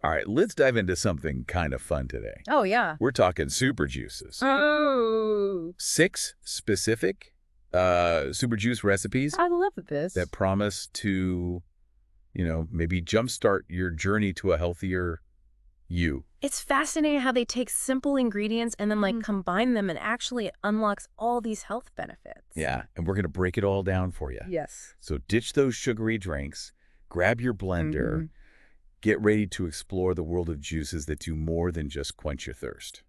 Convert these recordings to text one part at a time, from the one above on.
All right, let's dive into something kind of fun today. Oh, yeah. We're talking super juices. Oh. 6 specific super juice recipes I love this. that promise to, maybe jumpstart your journey to a healthier you. It's fascinating how they take simple ingredients and then combine them, and actually it unlocks all these health benefits. Yeah, and we're going to break it all down for you. Yes. So ditch those sugary drinks, grab your blender, get ready to explore the world of juices that do more than just quench your thirst.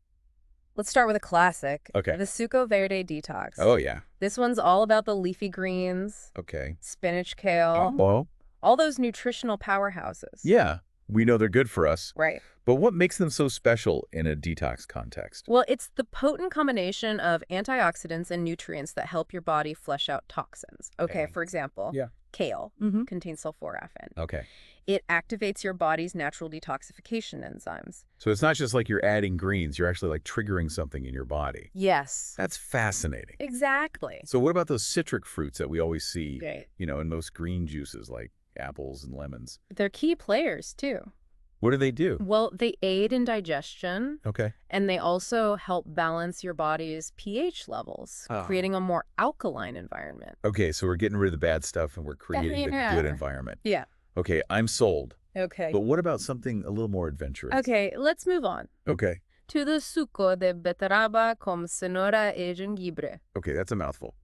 Let's start with a classic. Okay. The Suco Verde Detox. Oh, yeah. This one's all about the leafy greens, Okay. spinach, kale, Oh, all those nutritional powerhouses. yeah. We know they're good for us. Right. But what makes them so special in a detox context? Well, it's the potent combination of antioxidants and nutrients that help your body flush out toxins. Okay, for example, kale contains sulforaphane. Okay. It activates your body's natural detoxification enzymes. So it's not just like you're adding greens, you're actually like triggering something in your body. Yes. That's fascinating. Exactly. So what about those citric fruits that we always see, Right. in most green juices like apples and lemons? They're key players, too. What do they do? Well, they aid in digestion, Okay. and they also help balance your body's pH levels, creating a more alkaline environment. Okay, so we're getting rid of the bad stuff and we're creating a good environment. Yeah. Okay, I'm sold. Okay. But what about something a little more adventurous? Okay, let's move on. Okay. To the suco de beterraba con cenoura e jengibre. Okay, that's a mouthful.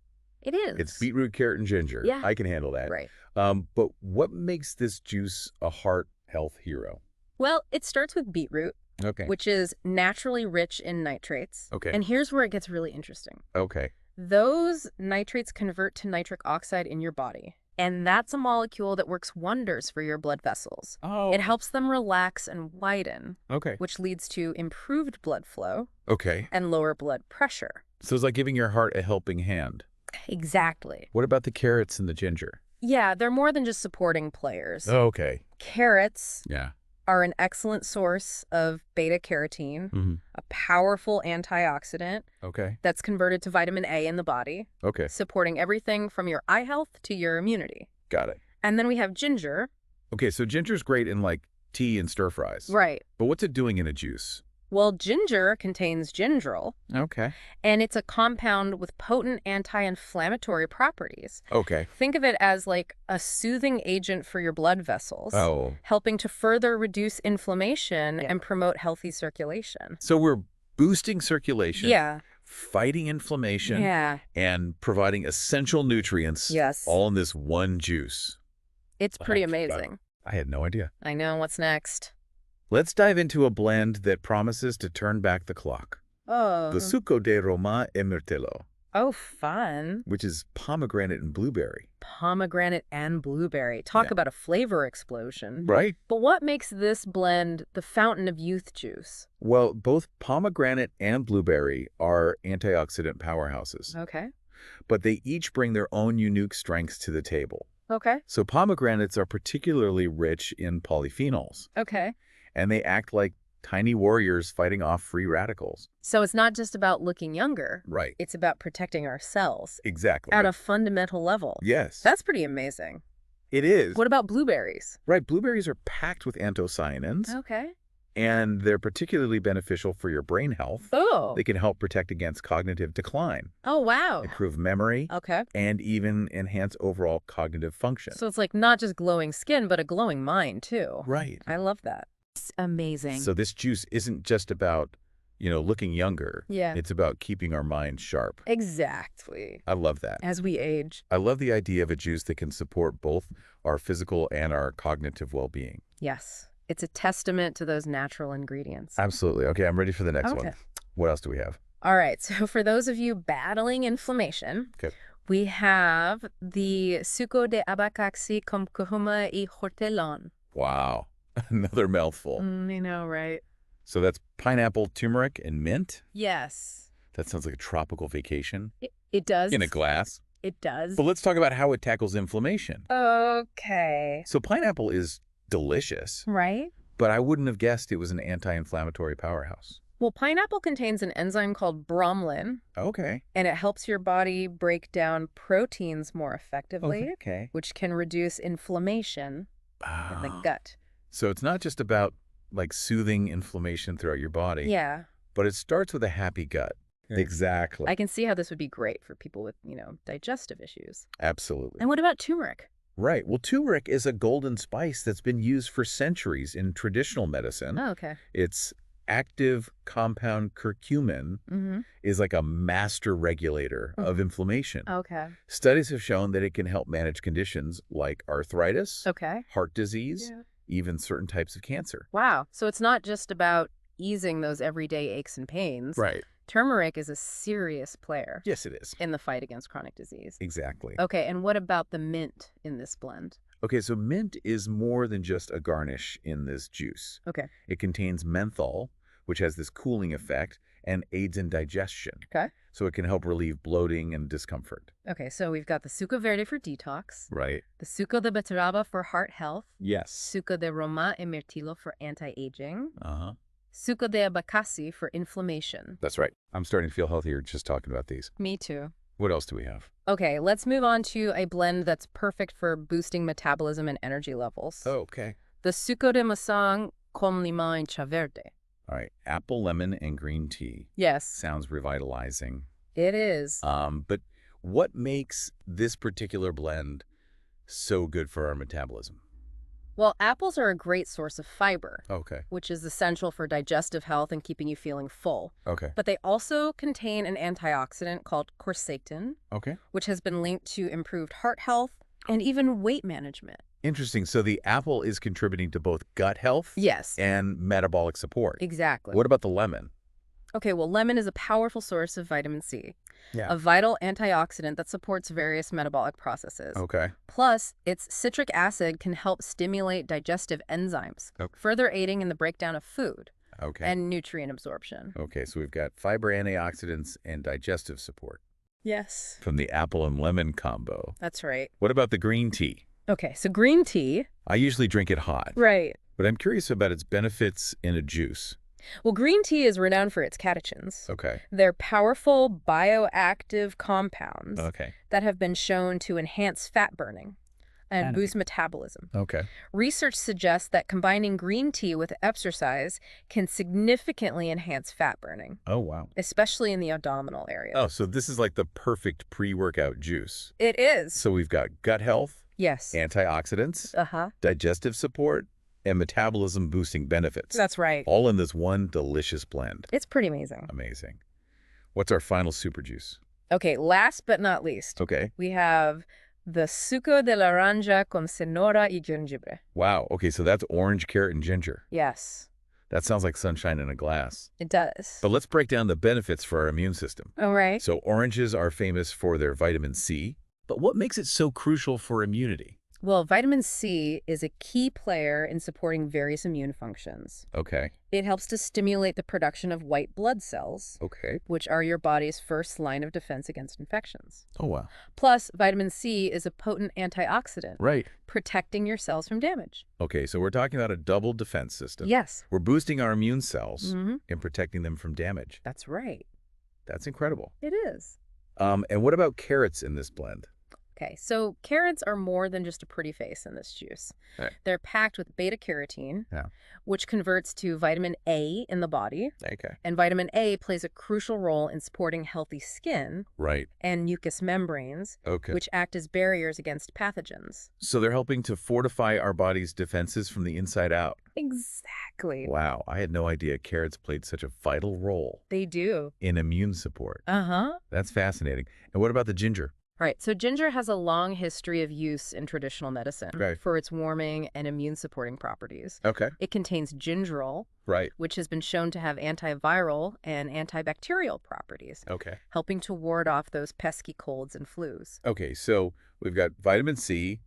It is. It's beetroot, carrot, and ginger. Yeah. I can handle that. Right. But what makes this juice a heart health hero? Well, it starts with beetroot, Okay. which is naturally rich in nitrates. Okay. And here's where it gets really interesting. Okay. Those nitrates convert to nitric oxide in your body. And that's a molecule that works wonders for your blood vessels. Oh. It helps them relax and widen, Okay. which leads to improved blood flow Okay. and lower blood pressure. So it's like giving your heart a helping hand. Exactly. What about the carrots and the ginger? Yeah, they're more than just supporting players. Oh, okay. Carrots Yeah. are an excellent source of beta-carotene, a powerful antioxidant Okay. that's converted to vitamin A in the body, Okay. supporting everything from your eye health to your immunity. Got it. And then we have ginger. Okay, so ginger's great in like tea and stir fries. Right. But what's it doing in a juice? Well, ginger contains gingerol, Okay. and it's a compound with potent anti-inflammatory properties. Okay. Think of it as like a soothing agent for your blood vessels, helping to further reduce inflammation and promote healthy circulation. So we're boosting circulation, Yeah. fighting inflammation, Yeah. and providing essential nutrients Yes. all in this one juice. It's pretty Wow. amazing. I had no idea. I know. What's next? Let's dive into a blend that promises to turn back the clock. Oh. The Suco de Roma e Mirtillo, Oh, fun. which is pomegranate and blueberry. Pomegranate and blueberry. Talk about a flavor explosion. Right? But what makes this blend the fountain of youth juice? Well, both pomegranate and blueberry are antioxidant powerhouses, Okay. but they each bring their own unique strengths to the table. Okay. So pomegranates are particularly rich in polyphenols, Okay. and they act like tiny warriors fighting off free radicals. So it's not just about looking younger. Right. It's about protecting our cells Exactly. at a fundamental level. Yes. That's pretty amazing. It is. What about blueberries? Right. Blueberries are packed with anthocyanins, Okay. and they're particularly beneficial for your brain health. Oh. They can help protect against cognitive decline, Oh, wow. improve memory, Okay. and even enhance overall cognitive function. So it's like not just glowing skin, but a glowing mind, too. Right. I love that. It's amazing. So this juice isn't just about, looking younger. Yeah. It's about keeping our minds sharp. Exactly. I love that. As we age. I love the idea of a juice that can support both our physical and our cognitive well-being. Yes. It's a testament to those natural ingredients. Absolutely. Okay, I'm ready for the next Okay. one. What else do we have? All right. So for those of you battling inflammation, we have the suco de abacaxi con curcuma y hortelon. Wow. Another mouthful. I know, right? So that's pineapple, turmeric, and mint? Yes. That sounds like a tropical vacation. It does. In a glass. It does. But let's talk about how it tackles inflammation. Okay. So pineapple is delicious, Right? but I wouldn't have guessed it was an anti-inflammatory powerhouse. Well, pineapple contains an enzyme called bromelain, Okay. and it helps your body break down proteins more effectively, Okay. which can reduce inflammation in the gut. So it's not just about like soothing inflammation throughout your body. Yeah. But it starts with a happy gut. Exactly. I can see how this would be great for people with, digestive issues. Absolutely. And what about turmeric? Right. Well, turmeric is a golden spice that's been used for centuries in traditional medicine. Oh, okay. Its active compound curcumin is like a master regulator of inflammation. Okay. Studies have shown that it can help manage conditions like arthritis, heart disease, even certain types of cancer. Wow. So it's not just about easing those everyday aches and pains. Right. Turmeric is a serious player. Yes, it is. In the fight against chronic disease. Exactly. Okay, and what about the mint in this blend? Okay, so mint is more than just a garnish in this juice. Okay. It contains menthol, which has this cooling effect and aids in digestion. Okay. So it can help relieve bloating and discomfort. Okay, so we've got the suco verde for detox. Right. The suco de beterraba for heart health. Yes. Suco de roma y mirtilo for anti-aging. Uh-huh. Suco de abacasi for inflammation. That's right. I'm starting to feel healthier just talking about these. Me too. What else do we have? Okay, let's move on to a blend that's perfect for boosting metabolism and energy levels. Oh, okay. The suco de masang con limón y chá verde. All right. Apple, lemon, and green tea. Yes. Sounds revitalizing. It is. But what makes this particular blend so good for our metabolism? Well, apples are a great source of fiber. Okay. Which is essential for digestive health and keeping you feeling full. Okay. But they also contain an antioxidant called quercetin, which has been linked to improved heart health and even weight management. Interesting. So the apple is contributing to both gut health and metabolic support. Exactly. What about the lemon? Okay, well, lemon is a powerful source of vitamin C, a vital antioxidant that supports various metabolic processes. Okay. Plus, its citric acid can help stimulate digestive enzymes, further aiding in the breakdown of food and nutrient absorption. Okay, so we've got fiber, antioxidants, and digestive support. Yes. From the apple and lemon combo. That's right. What about the green tea? Okay, so green tea. I usually drink it hot. Right. But I'm curious about its benefits in a juice. Well, green tea is renowned for its catechins. Okay. They're powerful bioactive compounds that have been shown to enhance fat burning and boost metabolism. Okay. Research suggests that combining green tea with exercise can significantly enhance fat burning. Oh, wow. Especially in the abdominal area. Oh, so this is like the perfect pre-workout juice. It is. So we've got gut health, antioxidants, digestive support, and metabolism-boosting benefits. That's right. All in this one delicious blend. It's pretty amazing. Amazing. What's our final super juice? Okay, last but not least. Okay. We have the suco de naranja con cenoura y jengibre. Wow. Okay, so that's orange, carrot, and ginger. Yes. That sounds like sunshine in a glass. It does. But let's break down the benefits for our immune system. All right. So oranges are famous for their vitamin C. But what makes it so crucial for immunity? Well, vitamin C is a key player in supporting various immune functions. Okay. It helps to stimulate the production of white blood cells, which are your body's first line of defense against infections. Oh, wow. Plus, vitamin C is a potent antioxidant, protecting your cells from damage. Okay, so we're talking about a double defense system. Yes. We're boosting our immune cells and protecting them from damage. That's right. That's incredible. It is. And what about carrots in this blend? Okay, so carrots are more than just a pretty face in this juice. Right. They're packed with beta-carotene, which converts to vitamin A in the body. Okay. And vitamin A plays a crucial role in supporting healthy skin and mucous membranes, which act as barriers against pathogens. So they're helping to fortify our body's defenses from the inside out. Exactly. Wow, I had no idea carrots played such a vital role. They do. In immune support. Uh-huh. That's fascinating. And what about the ginger? Right. So ginger has a long history of use in traditional medicine for its warming and immune-supporting properties. Okay. It contains gingerol, which has been shown to have antiviral and antibacterial properties, helping to ward off those pesky colds and flus. Okay, so we've got vitamin C,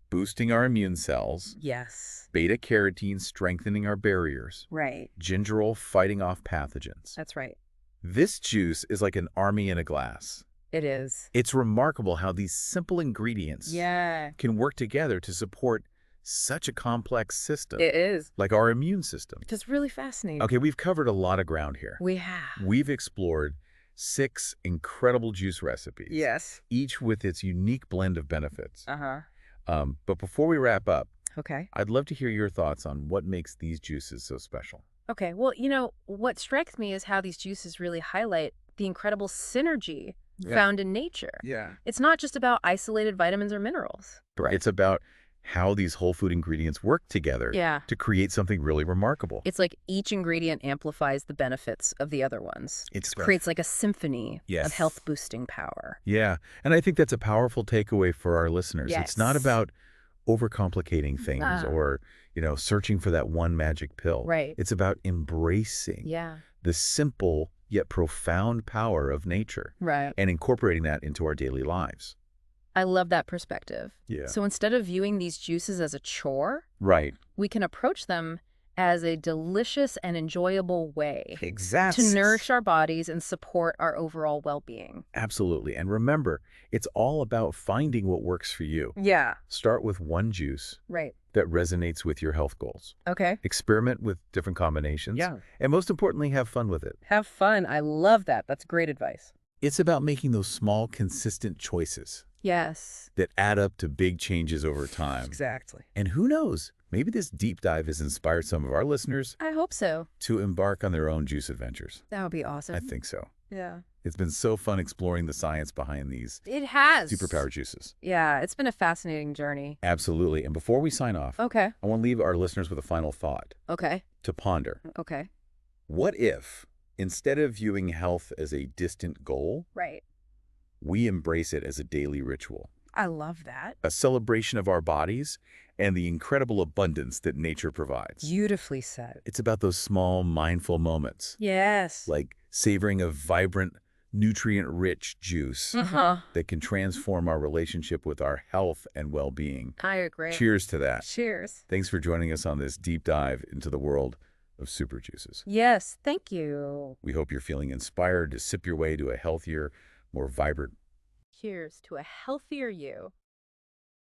boosting our immune cells. Yes. Beta-carotene, strengthening our barriers. Right. Gingerol, fighting off pathogens. That's right. This juice is like an army in a glass. It is. It's remarkable how these simple ingredients can work together to support such a complex system. It is. Like our immune system. Just really fascinating. Okay, we've covered a lot of ground here. We have. We've explored 6 incredible juice recipes. Yes. Each with its unique blend of benefits. Uh-huh. But before we wrap up, Okay. I'd love to hear your thoughts on what makes these juices so special. Okay. Well, what strikes me is how these juices really highlight the incredible synergy found in nature. Yeah. It's not just about isolated vitamins or minerals. Right. It's about how these whole food ingredients work together to create something really remarkable. It's like each ingredient amplifies the benefits of the other ones. It creates like a symphony of health-boosting power. Yeah. And I think that's a powerful takeaway for our listeners. Yes. It's not about overcomplicating things or, searching for that one magic pill. Right. It's about embracing the simple yet profound power of nature and incorporating that into our daily lives. I love that perspective. Yeah. So instead of viewing these juices as a chore, we can approach them as a delicious and enjoyable way Exactly. to nourish our bodies and support our overall well-being. Absolutely. And remember, it's all about finding what works for you. Yeah. Start with one juice Right. that resonates with your health goals. Okay. Experiment with different combinations. Yeah. And most importantly, have fun with it. Have fun. I love that. That's great advice. It's about making those small, consistent choices Yes. that add up to big changes over time. Exactly. And who knows, maybe this deep dive has inspired some of our listeners I hope so. to embark on their own juice adventures. That would be awesome. I think so. Yeah. It's been so fun exploring the science behind these It has. superpower juices. Yeah, it's been a fascinating journey. Absolutely. And before we sign off, Okay. I want to leave our listeners with a final thought Okay. to ponder. Okay. What if, instead of viewing health as a distant goal, Right. we embrace it as a daily ritual? I love that. A celebration of our bodies and the incredible abundance that nature provides. Beautifully said. It's about those small, mindful moments, Yes. like savoring a vibrant, nutrient-rich juice that can transform our relationship with our health and well-being. I agree. Cheers to that. Cheers. Thanks for joining us on this deep dive into the world of super juices. Yes, thank you. We hope you're feeling inspired to sip your way to a healthier, more vibrant. Cheers to a healthier you.